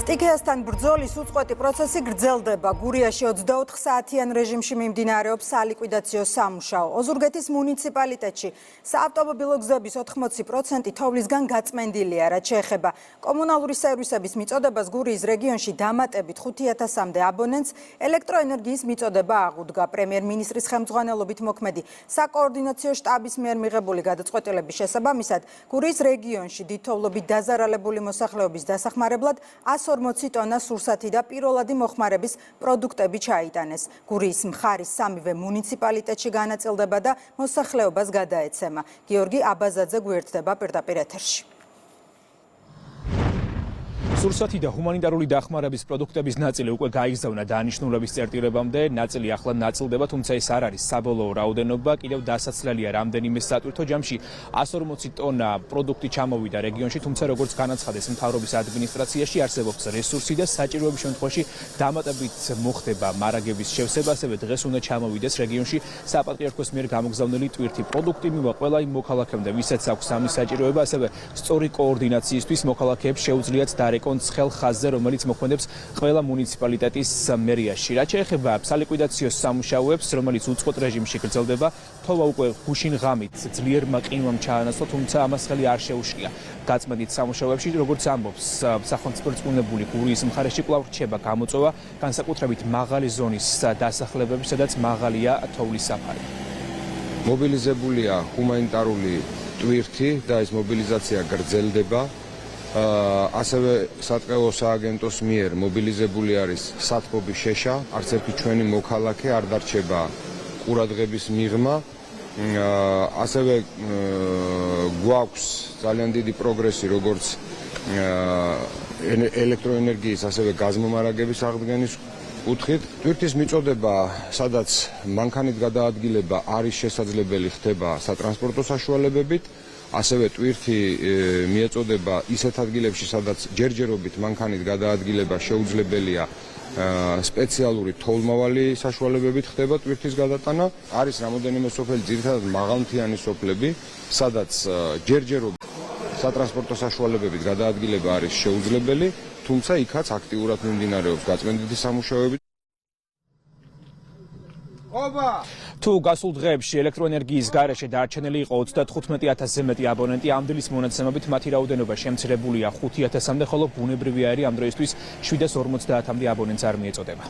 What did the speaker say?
სტიქიასთან ბრძოლის უწყვეტი პროცესი გრძელდება. გურიაში 24 საათიან რეჟიმში მიმდინარეობს სალიკვიდაციო სამუშაო. ოზურგეთის მუნიციპალიტეტში საავტომობილო გზების 80% თოვლისგან გაწმენდილია, რაც შეეხება კომუნალური სერვისების მიწოდებას. გურიის რეგიონში დამატებით 5000-მდე აბონენტს ელექტროენერგიის მიწოდება აღუდგა. პრემიერ-მინისტრის ხელმძღვანელობით მოქმედი საკოორდინაციო შტაბის მიერ მიღებული გადაწყვეტილების შესაბამისად, გურიის რეგიონში დიდთოვლობით დაზარალებული მოსახლეობის დასახმარებლად 140 ტონა სურსათი და პირველადი მოხმარების პროდუქტები ჩაიტანეს. გურიის მხარის სამივე მუნიციპალიტეტში განაწილდება და მოსახლეობას გადაეცემა. გიორგი აბაზაძე გვერდება პირდაპირ ეთერში. სურსათი და ჰუმანიტარული დახმარების პროდუქტების ნაწილი უკვე გაიგზავნა დანიშნულების წერტილებამდე, ნაწილი ახლა ნაწილდება, თუმცა ეს არ არის საბოლოო რაოდენობა, კიდევ დასაცლელია რამდენიმე სატვირთო ჯამში 140 ტონა პროდუქტი ჩამოვიდა რეგიონში, თუმცა როგორც განაცხადეს მთავრობის ადმინისტრაციაში არსებობს რესურსი და საჭიროების შემთხვევაში დამატებით მოხდება მარაგების შევსება, ასევე დღეს უნდა ჩამოვიდეს რეგიონში საპატრიარქოს მიერ გამოგზავნილი ტვირთი პროდუქტი მივა ყველა იმ მოქალაქემდე, ვისაც აქვს ამის საჭიროება, ასევე სწორი კოორდინაციისთვის მოქალაქეებს შეუძლიათ დარეკონ ცხელ ხაზზე, რომელიც მოქმედებს ყველა მუნიციპალიტეტის მერიაში. რაც შეეხება სალიკვიდაციო სამუშაოებს, რომელიც უწყვეტ რეჟიმში გრძელდება, თოვა უკვე გუშინ ღამით ძლიერმა ყინვამ ჩაანაცვლა, თუმცა ამას ხელი არ შეუშლია. გაწმენდით სამუშაოებში, როგორც ამბობს სახელმწიფო რწმუნებული, გურიის მხარეში კვლავ რჩება გამოწვევა, განსაკუთრებით მაღალი ზონის დასახლებები, სადაც მაღალია თოვლის საფარი. მობილიზებულია ჰუმანიტარული ტვირთი და ეს მობილიზაცია გრძელდება. ასევე სატყეო სააგენტოს მიერ მობილიზებული არის სათბობის შეშა, არც ერთი ჩვენი მოქალაქე არ დარჩება ყურადღების მიღმა. ასევე გვაქვს ძალიან დიდი პროგრესი, როგორც ელექტროენერგიის, ასევე გაზმომარაგების აღდგენის კუთხით. ტვირთის მიწოდება, სადაც მანქანით გადაადგილება არის შესაძლებელი, ხდება სატრანსპორტო საშუალებებით. ასევე ტვირთი მიეწოდება ისეთ ადგილებში, სადაც ჯერჯერობით მანქანით გადაადგილება შეუძლებელია, სპეციალური თოვლმავალი საშუალებებით ხდება ტვირთის გადატანა. არის რამოდენიმე სოფელი, ძირითადად მაღალმთიანი სოფლები, სადაც ჯერჯერობით სატრანსპორტო საშუალებებით გადაადგილება არის შეუძლებელი, თუმცა იქაც აქტიურად მიმდინარეობს გაწმენდითი სამუშაოები. თუ გასულ დღეებში ელექტროენერგიის გარეშე დარჩენილი იყო 35000-ზე მეტი აბონენტი, ამ დილის მონაცემებით მათი რაოდენობა შემცირებულია 5000-მდე, ხოლო ბუნებრივი აირი ამ დროისთვის 750-მდე აბონენტს არ მიეწოდება.